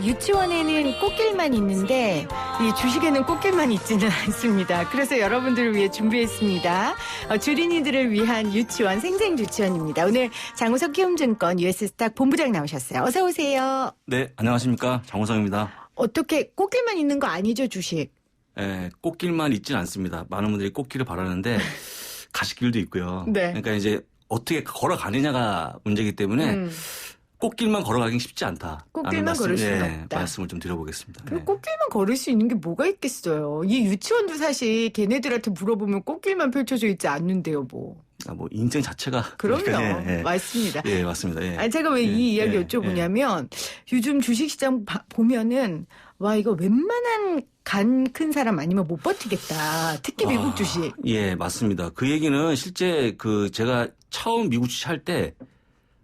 유치원에는 꽃길만 있는데 이 주식에는 꽃길만 있지는 않습니다. 그래서 여러분들을 위해 준비했습니다. 주린이들을 위한 유치원 생생유치원입니다. 오늘 장우석 키움증권 US스탁 본부장 나오셨어요. 어서 오세요. 네, 안녕하십니까. 장우성입니다. 어떻게 꽃길만 있는 거 아니죠, 주식? 네, 꽃길만 있진 않습니다. 많은 분들이 꽃길을 바라는데 가시길도 있고요. 네. 그러니까 이제 어떻게 걸어가느냐가 문제이기 때문에 꽃길만 걸어가긴 쉽지 않다. 꽃길만 걸을 수는 없다. 말씀을 좀 드려보겠습니다. 그럼 꽃길만 걸을 수 있는 게 뭐가 있겠어요? 이 유치원도 사실 걔네들한테 물어보면 꽃길만 펼쳐져 있지 않는데요, 뭐. 뭐 인생 자체가 그럼요. 맞습니다. 예, 맞습니다. 예. 아니, 제가 왜 이 이야기 여쭤보냐면 요즘 주식시장 보면은 와 이거 웬만한 간 큰 사람 아니면 못 버티겠다. 특히 미국 주식. 예, 맞습니다. 그 얘기는 실제 제가 처음 미국 주식 할 때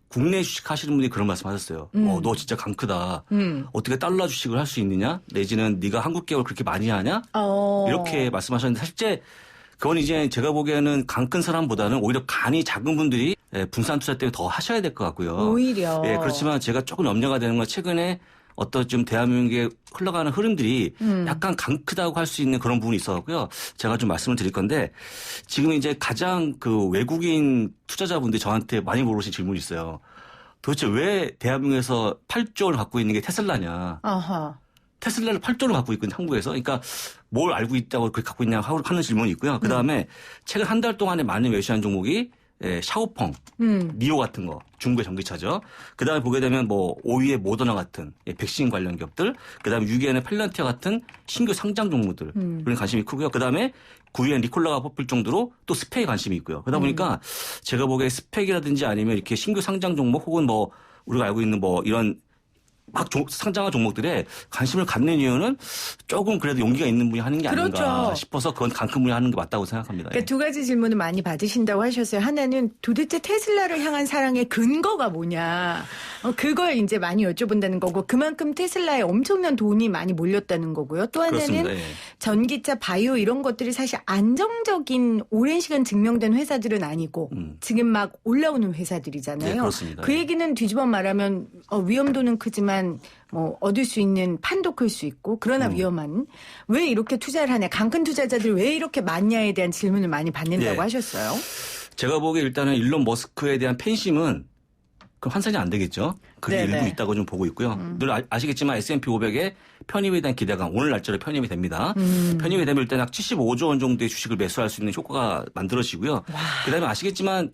국내 주식 하시는 분들이 그런 말씀 하셨어요. 너 진짜 강 크다. 어떻게 달러 주식을 할 수 있느냐? 내지는 네가 한국 개월 그렇게 많이 하냐? 이렇게 말씀하셨는데 실제 그건 이제 제가 보기에는 강 큰 사람보다는 오히려 간이 작은 분들이 분산 투자 때문에 더 하셔야 될 것 같고요. 오히려. 예, 그렇지만 제가 조금 염려가 되는 건 최근에 어떤 좀 대한민국에 흘러가는 흐름들이 약간 강 크다고 할 수 있는 그런 부분이 있어서고요. 제가 좀 말씀을 드릴 건데 지금 이제 가장 그 외국인 투자자분들이 저한테 많이 물어보신 질문이 있어요. 도대체 왜 대한민국에서 8조 원을 갖고 있는 게 테슬라냐. 아하. 테슬라를 8조를 갖고 있거든요, 한국에서. 그러니까 뭘 알고 있다고 그렇게 갖고 있냐 하는 질문이 있고요. 그 다음에 최근 한 달 동안에 많이 매수한 종목이 샤오펑, 니오 같은 거, 중국의 전기차죠. 그 다음에 보게 되면 뭐 5위의 모더나 같은 백신 관련 기업들, 그 다음에 6위에는 펠란티아 같은 신규 상장 종목들, 그런 관심이 크고요. 그 다음에 9위에는 니콜라가 뽑힐 정도로 또 스펙에 관심이 있고요. 그러다 보니까 제가 보기에 스펙이라든지 아니면 이렇게 신규 상장 종목 혹은 뭐 우리가 알고 있는 뭐 이런 막 상장한 종목들에 관심을 갖는 이유는 조금 그래도 용기가 있는 분이 하는 게 그렇죠. 아닌가 싶어서 그건 강큰 분이 하는 게 맞다고 생각합니다. 그러니까 두 가지 질문을 많이 받으신다고 하셨어요. 하나는 도대체 테슬라를 향한 사랑의 근거가 뭐냐. 그걸 이제 많이 여쭤본다는 거고 그만큼 테슬라에 엄청난 돈이 많이 몰렸다는 거고요. 또 하나는 예. 전기차, 바이오 이런 것들이 사실 안정적인 오랜 시간 증명된 회사들은 아니고 지금 막 올라오는 회사들이잖아요. 네, 그렇습니다. 그 얘기는 뒤집어 말하면 위험도는 크지만 뭐 얻을 수 있는 판도 클 수 있고 그러나 위험한 왜 이렇게 투자를 하냐 강큰 투자자들이 왜 이렇게 많냐에 대한 질문을 많이 받는다고 예. 하셨어요. 제가 보기에 일단은 일론 머스크에 대한 팬심은 그 환산이 안 되겠죠. 그게 네네. 일부 있다고 좀 보고 있고요. 늘 아시겠지만 S&P 500에 편입에 대한 기대감 오늘 날짜로 편입이 됩니다. 편입이 되면 일단 약 75조 원 정도의 주식을 매수할 수 있는 효과가 만들어지고요. 그다음에 아시겠지만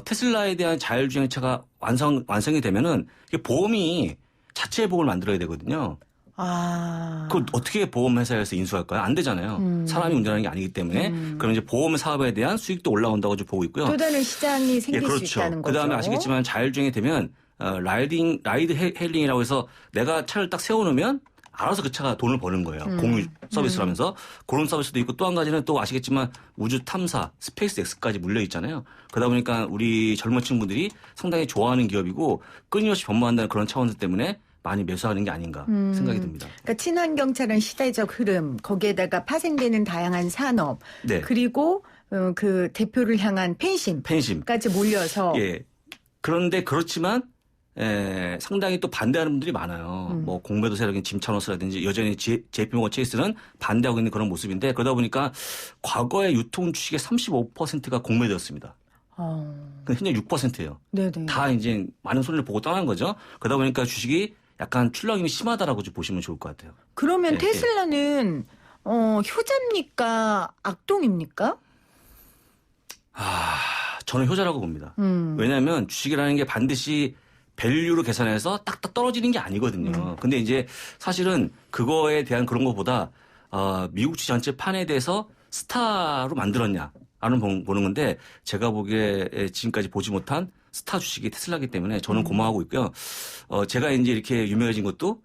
테슬라에 대한 자율주행차가 완성이 되면은 이게 보험이 자체 보험을 만들어야 되거든요. 그걸 어떻게 보험회사에서 인수할까요? 안 되잖아요. 사람이 운전하는 게 아니기 때문에. 그럼 이제 보험 사업에 대한 수익도 올라온다고 좀 보고 있고요. 또 다른 시장이 생길 예, 그렇죠. 수 있다는 거죠. 그다음에 아시겠지만 자율주행이 되면 라이드 헤일링이라고 해서 내가 차를 딱 세워놓으면 알아서 그 차가 돈을 버는 거예요. 공유 서비스를 하면서. 그런 서비스도 있고 또 한 가지는 또 아시겠지만 우주 탐사, 스페이스 X까지 물려 있잖아요. 그러다 보니까 우리 젊은 친구들이 상당히 좋아하는 기업이고 끊임없이 변모한다는 그런 차원들 때문에 많이 매수하는 게 아닌가 생각이 듭니다. 그러니까 친환경차는 시대적 흐름, 거기에다가 파생되는 다양한 산업, 네. 그리고 그 대표를 향한 팬심까지 몰려서. 예. 그런데 그렇지만 상당히 또 반대하는 분들이 많아요. 뭐 공매도 세력인 짐차노스라든지 여전히 JP모건 체이스는 반대하고 있는 그런 모습인데 그러다 보니까 과거의 유통 주식의 35%가 공매도였습니다. 현재 6%예요. 네네. 다 이제 많은 손해를 보고 떠난 거죠. 그러다 보니까 주식이 약간 출렁임이 심하다라고 좀 보시면 좋을 것 같아요. 그러면 예, 테슬라는 효자입니까? 악동입니까? 저는 효자라고 봅니다. 왜냐하면 주식이라는 게 반드시 밸류로 계산해서 딱딱 떨어지는 게 아니거든요. 근데 이제 사실은 그거에 대한 그런 것보다 미국 주식 전체 판에 대해서 스타로 만들었냐 라는 보는 건데 제가 보기에 지금까지 보지 못한 스타 주식이 테슬라기 때문에 저는 고마워하고 있고요. 제가 이제 이렇게 유명해진 것도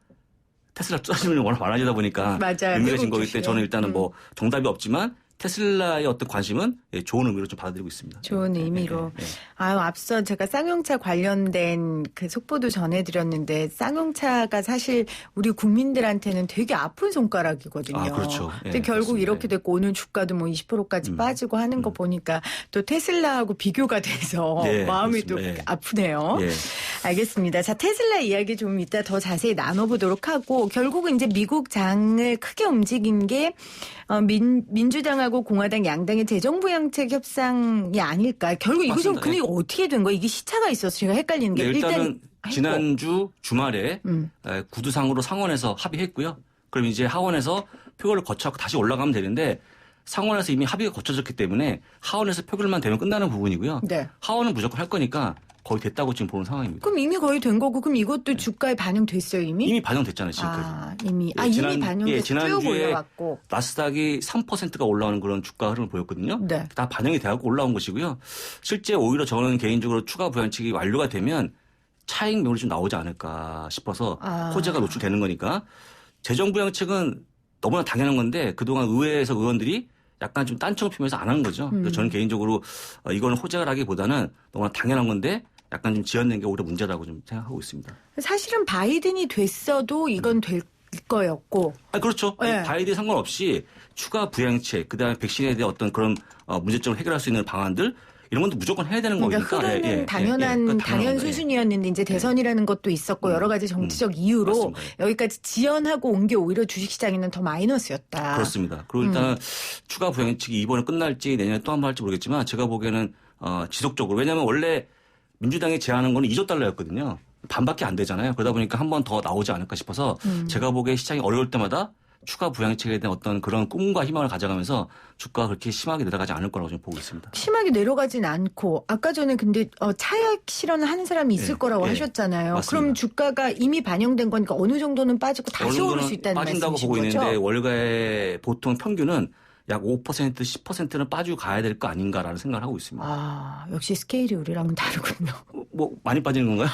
테슬라 투자자분이 워낙 많아지다 보니까 맞아요. 유명해진 거기 때문에 저는 일단은 뭐 정답이 없지만 테슬라의 어떤 관심은 좋은 의미로 좀 받아들이고 있습니다. 좋은 의미로. 앞서 제가 쌍용차 관련된 그 속보도 전해드렸는데 쌍용차가 사실 우리 국민들한테는 되게 아픈 손가락이거든요. 아, 그렇죠. 근데 결국 그렇습니다. 이렇게 됐고 오늘 주가도 뭐 20%까지 빠지고 하는 거 보니까 또 테슬라하고 비교가 돼서 마음이 또 아프네요. 알겠습니다. 자, 테슬라 이야기 좀 이따 더 자세히 나눠보도록 하고 결국은 이제 미국 장을 크게 움직인 게 민주당하고 공화당 양당의 재정부양책 협상이 아닐까. 결국 이거 좀 근데 어떻게 된 거예요? 이게 시차가 있어서 제가 헷갈리는 게 일단은 지난주 주말에 구두상으로 상원에서 합의했고요. 그럼 이제 하원에서 표결을 거쳐서 다시 올라가면 되는데 상원에서 이미 합의가 거쳐졌기 때문에 하원에서 표결만 되면 끝나는 부분이고요. 네. 하원은 무조건 할 거니까 거의 됐다고 지금 보는 상황입니다. 그럼 이미 거의 된 거고 그럼 이것도 주가에 반영됐어요 이미? 이미 반영됐잖아요 지금까지. 이미 이미 반영돼서 쭉 올라왔고. 나스닥이 3%가 올라오는 그런 주가 흐름을 보였거든요. 네. 다 반영이 돼갖고 올라온 것이고요. 실제 오히려 저는 개인적으로 추가 부양책이 완료가 되면 차익 매물이 좀 나오지 않을까 싶어서 호재가 노출되는 거니까 재정부양책은 너무나 당연한 건데 그동안 의회에서 의원들이 약간 좀 딴청을 피면서 안 하는 거죠. 그래서 저는 개인적으로 이거는 호재라기보다는 너무나 당연한 건데 약간 좀 지연된 게 오히려 문제라고 좀 생각하고 있습니다. 사실은 바이든이 됐어도 이건 될 거였고. 그렇죠. 네. 바이든 상관없이 추가 부양책, 그다음에 백신에 대한 어떤 그런 문제점을 해결할 수 있는 방안들 이런 것도 무조건 해야 되는 거니까. 흐름은 당연 수준이었는데 이제 대선이라는 것도 있었고 여러 가지 정치적 이유로 맞습니다. 여기까지 지연하고 온 게 오히려 주식시장에는 더 마이너스였다. 그렇습니다. 그리고 일단은 추가 부양책이 이번에 끝날지 내년에 또 한 번 할지 모르겠지만 제가 보기에는 지속적으로 왜냐하면 원래 민주당이 제안한 거는 2조 달러였거든요. 반밖에 안 되잖아요. 그러다 보니까 한 번 더 나오지 않을까 싶어서 제가 보기에 시장이 어려울 때마다 추가 부양책에 대한 어떤 그런 꿈과 희망을 가져가면서 주가가 그렇게 심하게 내려가지 않을 거라고 좀 보고 있습니다. 심하게 내려가진 않고 아까 전에 근데 차익 실현을 하는 사람이 있을 거라고 하셨잖아요. 맞습니다. 그럼 주가가 이미 반영된 거니까 어느 정도는 빠지고 다시 오를 수 있다는 빠진다고 말씀이신 보고 거죠? 있는데 월가의 보통 평균은 약 5%, 10%는 빠지고 가야 될 거 아닌가라는 생각을 하고 있습니다. 역시 스케일이 우리랑은 다르군요. 뭐 많이 빠지는 건가요?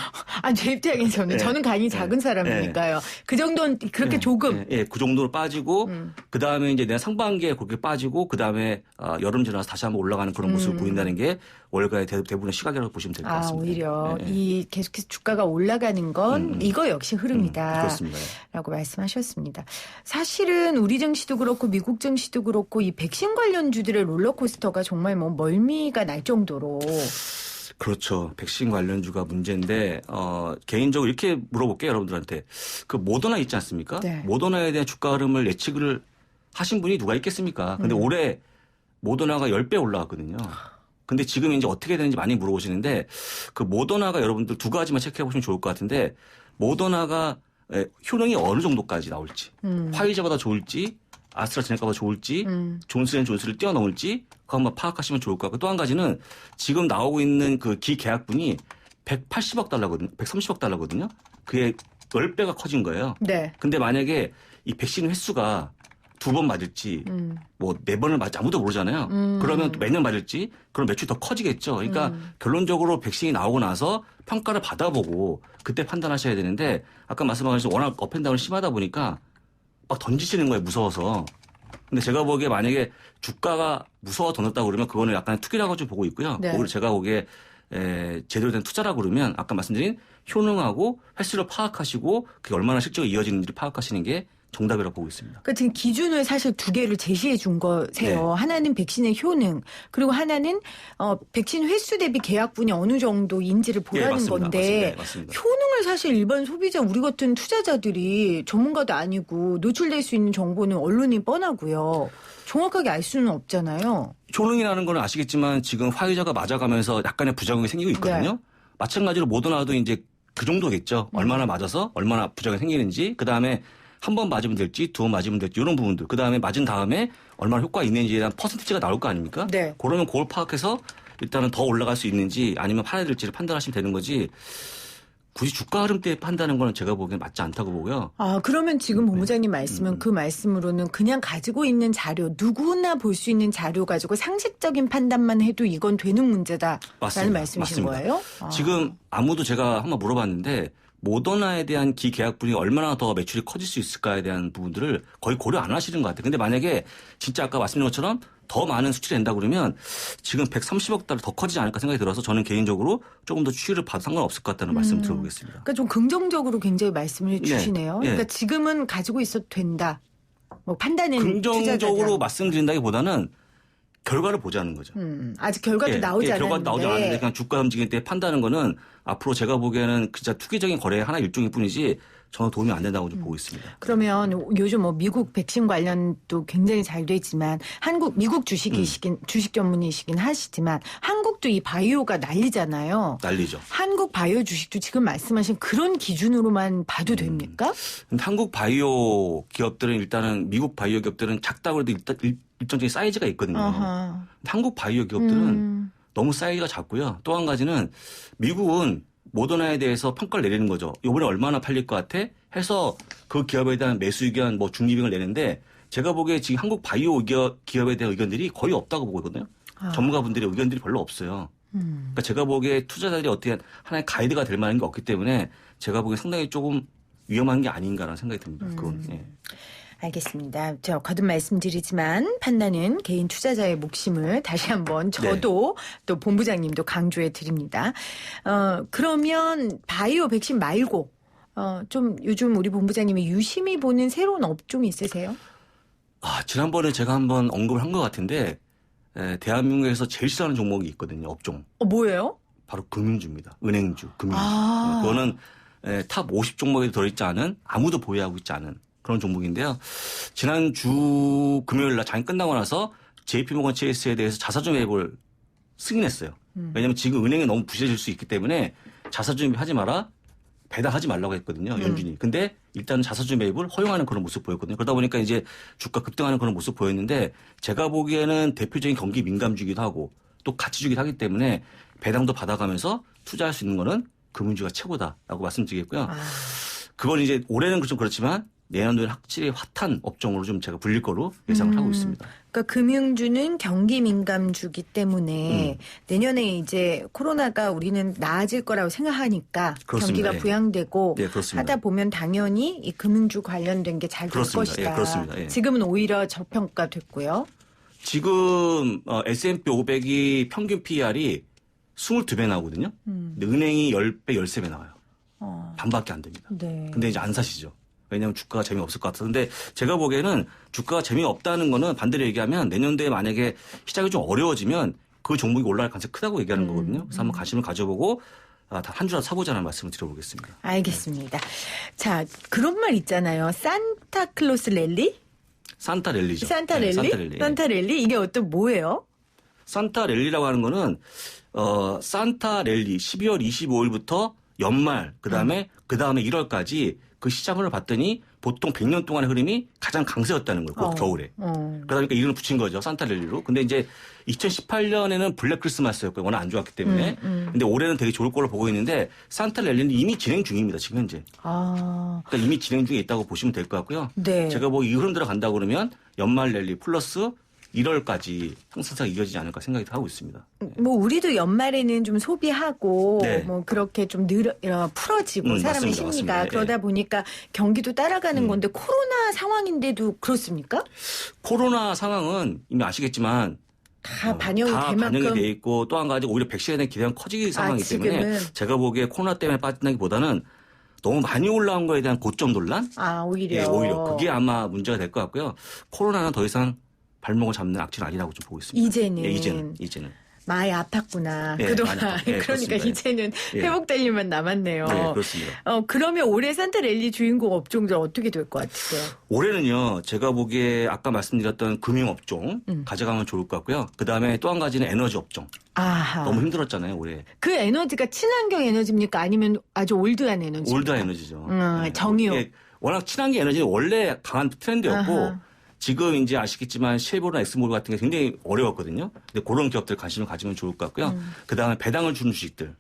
제 입장에서는 저는 간이 작은 사람이니까요. 그 정도는 그렇게 조금. 그 정도로 빠지고 그 다음에 이제 내가 상반기에 그렇게 빠지고 그 다음에 여름 지나서 다시 한번 올라가는 그런 모습을 보인다는 게 월가의 대부분의 시각이라고 보시면 될 것 같습니다. 오히려 이 계속해서 주가가 올라가는 건 이거 역시 흐름이다. 그렇습니다. 라고 말씀하셨습니다. 사실은 우리 증시도 그렇고 미국 증시도 그렇고 이 백신 관련주들의 롤러코스터가 정말 뭐 멀미가 날 정도로. 그렇죠. 백신 관련주가 문제인데 개인적으로 이렇게 물어볼게요. 여러분들한테. 그 모더나 있지 않습니까? 네. 모더나에 대한 주가 흐름을 예측을 하신 분이 누가 있겠습니까? 근데 올해 모더나가 10배 올라왔거든요. 근데 지금 이제 어떻게 되는지 많이 물어보시는데 그 모더나가 여러분들 두 가지만 체크해 보시면 좋을 것 같은데 모더나가 효능이 어느 정도까지 나올지 화이자보다 좋을지 아스트라제네카보다 좋을지 존슨앤존슨을 뛰어넘을지 그거 한번 파악하시면 좋을 것 같고 또 한 가지는 지금 나오고 있는 그 기계약분이 180억 달러거든요. 130억 달러거든요. 그게 10배가 커진 거예요. 네. 근데 만약에 이 백신 횟수가 2번 맞을지 뭐 4번을 맞을지 아무도 모르잖아요. 그러면 또 매년 맞을지 그럼 매출이 더 커지겠죠. 그러니까 결론적으로 백신이 나오고 나서 평가를 받아보고 그때 판단하셔야 되는데 아까 말씀하신 워낙 업앤다운이 심하다 보니까 막 던지시는 거예요. 무서워서. 근데 제가 보기에 만약에 주가가 무서워 던졌다고 그러면 그거는 약간 투기라고 좀 보고 있고요. 네. 오히려 제가 보기에 제대로 된 투자라고 그러면 아까 말씀드린 효능하고 횟수를 파악하시고 그게 얼마나 실적으로 이어지는지를 파악하시는 게 정답이라고 보고 있습니다. 그러니까 지금 기준을 사실 두 개를 제시해 준 거세요. 하나는 백신의 효능, 그리고 하나는 백신 횟수 대비 계약분이 어느 정도인지를 보라는 맞습니다. 건데 맞습니다. 효능을 사실 일반 소비자 우리 같은 투자자들이 전문가도 아니고 노출될 수 있는 정보는 언론이 뻔하고요. 정확하게 알 수는 없잖아요. 효능이라는 건 아시겠지만 지금 화이자가 맞아가면서 약간의 부작용이 생기고 있거든요. 네. 마찬가지로 모더나도 이제 그 정도겠죠. 얼마나 맞아서 얼마나 부작용이 생기는지 그다음에 한 번 맞으면 될지 2번 맞으면 될지 이런 부분들. 그다음에 맞은 다음에 얼마나 효과가 있는지에 대한 퍼센티지가 나올 거 아닙니까? 네. 그러면 그걸 파악해서 일단은 더 올라갈 수 있는지 아니면 팔아야 될지를 판단하시면 되는 거지. 굳이 주가 흐름 때 판단하는 거는 제가 보기엔 맞지 않다고 보고요. 그러면 지금 본부장님 말씀은 그 말씀으로는 그냥 가지고 있는 자료, 누구나 볼 수 있는 자료 가지고 상식적인 판단만 해도 이건 되는 문제다라는 말씀이신 맞습니다. 거예요? 지금 아무도 제가 한번 물어봤는데 모더나에 대한 기계약분이 얼마나 더 매출이 커질 수 있을까에 대한 부분들을 거의 고려 안 하시는 것 같아요. 근데 만약에 진짜 아까 말씀드린 것처럼 더 많은 수출이 된다 그러면 지금 130억 달러 더 커지지 않을까 생각이 들어서 저는 개인적으로 조금 더 추이를 봐도 상관없을 것 같다는 말씀 드려보겠습니다. 그러니까 좀 긍정적으로 굉장히 말씀을 주시네요. 네. 그러니까 지금은 가지고 있어도 된다. 뭐 판단은 긍정적으로 투자자다. 말씀드린다기보다는 결과를 보자는 거죠. 아직 결과도 나오지 않았는데. 결과도 나오지 않았는데 그냥 주가 움직일 때 판단하는 거는 앞으로 제가 보기에는 진짜 투기적인 거래의 하나의 일종일 뿐이지 저는 도움이 안 된다고 좀 보고 있습니다. 그러면 요즘 뭐 미국 백신 관련도 굉장히 잘 되지만 미국 주식 전문이시긴 하시지만 한국도 이 바이오가 난리잖아요. 난리죠. 한국 바이오 주식도 지금 말씀하신 그런 기준으로만 봐도 됩니까? 근데 한국 바이오 기업들은 일단은 미국 바이오 기업들은 작다고 해도 일정적인 사이즈가 있거든요. 어허. 한국 바이오 기업들은 너무 사이즈가 작고요. 또 한 가지는 미국은 모더나에 대해서 평가를 내리는 거죠. 이번에 얼마나 팔릴 것 같아? 해서 그 기업에 대한 매수 의견, 뭐 중립을 내는데 제가 보기에 지금 한국 바이오 기업에 대한 의견들이 거의 없다고 보거든요. 전문가분들의 의견들이 별로 없어요. 그러니까 제가 보기에 투자자들이 어떻게 하나의 가이드가 될 만한 게 없기 때문에 제가 보기에 상당히 조금 위험한 게 아닌가라는 생각이 듭니다. 그건. 예. 알겠습니다. 저 거듭 말씀드리지만 판단은 개인 투자자의 몫임을 다시 한번 저도 또 본부장님도 강조해 드립니다. 그러면 바이오 백신 말고 좀 요즘 우리 본부장님이 유심히 보는 새로운 업종이 있으세요? 지난번에 제가 한번 언급을 한 것 같은데 대한민국에서 제일 싫어하는 종목이 있거든요. 업종. 뭐예요? 바로 금융주입니다. 은행주, 금융주. 아. 그거는 탑 50 종목에 들어있지 않은 아무도 보유하고 있지 않은 그런 종목인데요. 지난주 금요일 날 장이 끝나고 나서 JP모건 체이스에 대해서 자사주 매입을 승인했어요. 왜냐하면 지금 은행이 너무 부실해질 수 있기 때문에 자사주 매입하지 마라. 배당하지 말라고 했거든요. 연준이. 근데 일단 자사주 매입을 허용하는 그런 모습 보였거든요. 그러다 보니까 이제 주가 급등하는 그런 모습 보였는데 제가 보기에는 대표적인 경기 민감주기도 하고 또 가치주기도 하기 때문에 배당도 받아가면서 투자할 수 있는 거는 금융주가 최고다라고 말씀드리겠고요. 그건 이제 올해는 좀 그렇지만 내년도에는 확실히 핫한 업종으로 좀 제가 불릴 거로 예상을 하고 있습니다. 그러니까 금융주는 경기 민감주기 때문에 내년에 이제 코로나가 우리는 나아질 거라고 생각하니까 그렇습니다. 경기가 부양되고 네, 그렇습니다. 하다 보면 당연히 이 금융주 관련된 게 잘 될 그렇습니다. 것이다. 예, 그렇습니다. 예. 지금은 오히려 저평가됐고요. 지금 S&P 500이 평균 PER이 22배 나오거든요. 근데 은행이 10배, 13배 나와요. 반밖에 안 됩니다. 네. 근데 이제 안 사시죠. 왜냐하면 주가가 재미없을 것 같아서. 근데 제가 보기에는 주가가 재미없다는 거는 반대로 얘기하면 내년도에 만약에 시장이 좀 어려워지면 그 종목이 올라갈 가능성이 크다고 얘기하는 거거든요. 그래서 한번 관심을 가져보고 한 주라도 사보자는 말씀을 드려보겠습니다. 알겠습니다. 자, 그런 말 있잖아요. 산타클로스 랠리? 산타 랠리죠. 산타 네, 랠리? 산타 랠리. 산타 랠리? 이게 어떤 뭐예요? 산타 랠리라고 하는 거는 산타 랠리 12월 25일부터 연말 그다음에 1월까지 그 시장을 봤더니 보통 100년 동안의 흐름이 가장 강세였다는 거예요. 겨울에. 그러다 보니까 이름을 붙인 거죠. 산타 랠리로. 근데 이제 2018년에는 블랙 크리스마스였고요. 워낙 안 좋았기 때문에. 근데 올해는 되게 좋을 걸로 보고 있는데 산타 랠리는 이미 진행 중입니다. 지금 현재. 그러니까 이미 진행 중에 있다고 보시면 될 것 같고요. 네. 제가 뭐 이 흐름 들어간다 그러면 연말 랠리 플러스 1월까지 상승세가 이어지지 않을까 생각이 하고 있습니다. 뭐 우리도 연말에는 좀 소비하고 네. 뭐 그렇게 좀 풀어지고 사람의 맞습니다. 심리가 맞습니다. 그러다 보니까 경기도 따라가는 건데 코로나 상황인데도 그렇습니까? 코로나 상황은 이미 아시겠지만 다 반영이 다 될 만큼 반영이 돼 있고 또 한 가지 오히려 백신에 대한 기대가 커지기 상황이기 때문에 지금은? 제가 보기에 코로나 때문에 빠진다기보다는 너무 많이 올라온 거에 대한 고점 논란? 오히려 예, 오히려 그게 아마 문제가 될 것 같고요. 코로나는 더 이상 발목을 잡는 악취는 아니라고 좀 보고 있습니다. 이제는 예, 이제는. 많이 아팠구나. 네, 그동안. 많이 아팠- 네, 그러니까 그렇습니다. 이제는 예. 회복될 일만 남았네요. 네, 그렇습니다. 그러면 올해 산타랠리 주인공 업종들 어떻게 될 것 같으세요? 올해는요, 제가 보기에 아까 말씀드렸던 금융업종 가져가면 좋을 것 같고요. 그 다음에 또 한 가지는 에너지 업종. 아하. 너무 힘들었잖아요, 올해. 그 에너지가 친환경 에너지입니까? 아니면 아주 올드한 에너지? 올드한 에너지죠. 정유. 예, 워낙 친환경 에너지는 원래 강한 트렌드였고 아하. 지금 이제 아시겠지만 쉐보나 엑스모빌 같은 게 굉장히 어려웠거든요. 근데 그런 기업들 관심을 가지면 좋을 것 같고요. 그다음에 배당을 주는 주식들.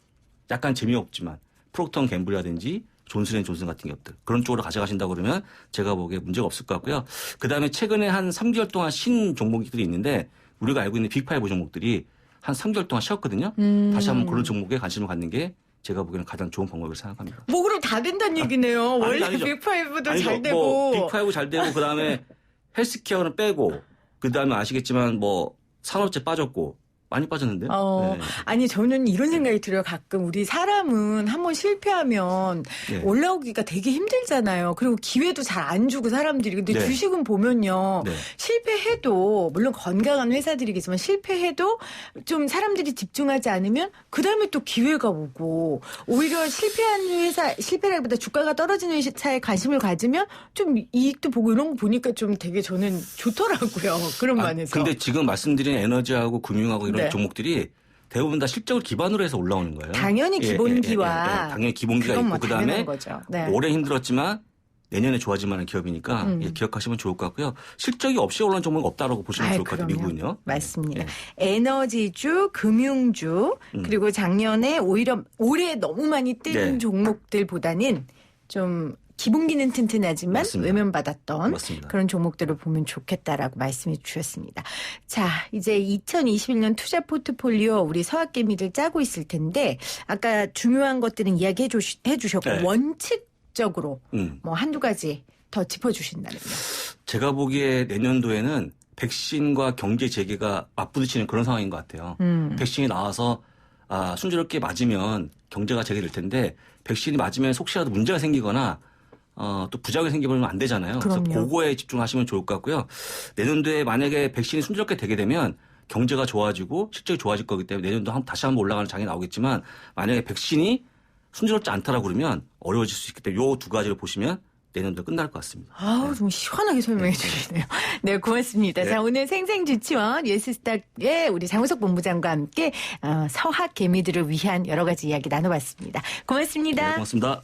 약간 재미없지만 프록턴 갬블이라든지 존슨앤존슨 같은 기업들. 그런 쪽으로 가져가신다고 그러면 제가 보기에 문제가 없을 것 같고요. 그다음에 최근에 한 3개월 동안 신 종목들이 있는데 우리가 알고 있는 빅5 종목들이 한 3개월 동안 쉬었거든요. 다시 한번 그런 종목에 관심을 갖는 게 제가 보기에는 가장 좋은 방법이라고 생각합니다. 뭐 그럼 다 된다는 얘기네요. 원래 아니죠. 빅5도 잘 뭐 되고. 빅5 잘 되고 그다음에 헬스케어는 빼고 그다음에 아시겠지만 뭐 산업재 빠졌고 많이 빠졌는데요. 네. 아니 저는 이런 생각이 들어요. 가끔 우리 사람은 한번 실패하면 네. 올라오기가 되게 힘들잖아요. 그리고 기회도 잘 안 주고 사람들이. 근데 네. 주식은 보면요. 네. 실패해도 물론 건강한 회사들이겠지만 실패해도 좀 사람들이 집중하지 않으면 그다음에 또 기회가 오고 오히려 실패한 회사 실패라기보다 주가가 떨어지는 회사에 관심을 가지면 좀 이익도 보고 이런 거 보니까 좀 되게 저는 좋더라고요. 그런 면에서. 근데 지금 말씀드린 에너지하고 금융하고 이런 네. 종목들이 대부분 다 실적을 기반으로 해서 올라오는 거예요. 당연히 기본기와 당연히 기본기가 그건 있고 뭐 그다음에 당연한 거죠. 네. 올해 힘들었지만 내년에 좋아질 만한 기업이니까 기억하시면 좋을 것 같고요. 실적이 없이 올라온 종목은 없다라고 보시면 좋을 것 같아요. 그럼요. 미국은요. 맞습니다. 네. 에너지주, 금융주 그리고 작년에 오히려 올해 너무 많이 뜬 네. 종목들보다는 좀 기본기는 튼튼하지만 맞습니다. 외면받았던 맞습니다. 그런 종목들을 보면 좋겠다라고 말씀해 주셨습니다. 자, 이제 2021년 투자 포트폴리오 우리 서학개미들 짜고 있을 텐데 아까 중요한 것들은 이야기해 주셨고 네. 원칙적으로 뭐 한두 가지 더 짚어주신다면요. 제가 보기에 내년도에는 백신과 경제 재개가 맞부딪히는 그런 상황인 것 같아요. 백신이 나와서 순조롭게 맞으면 경제가 재개될 텐데 백신이 맞으면 혹시라도 문제가 생기거나 또 부작용이 생기면 안 되잖아요. 그럼요. 그래서 그거에 집중하시면 좋을 것 같고요. 내년도에 만약에 백신이 순조롭게 되게 되면 경제가 좋아지고 실적이 좋아질 거기 때문에 내년도 다시 한번 올라가는 장이 나오겠지만 만약에 백신이 순조롭지 않다라고 그러면 어려워질 수 있기 때문에 이 두 가지를 보시면 내년도 끝날 것 같습니다. 아우, 좀 시원하게 설명해 주시네요. 네, 고맙습니다. 네. 자, 오늘 생생주치원 예스스탁의 우리 장우석 본부장과 함께 서학 개미들을 위한 여러 가지 이야기 나눠봤습니다. 고맙습니다. 네, 고맙습니다.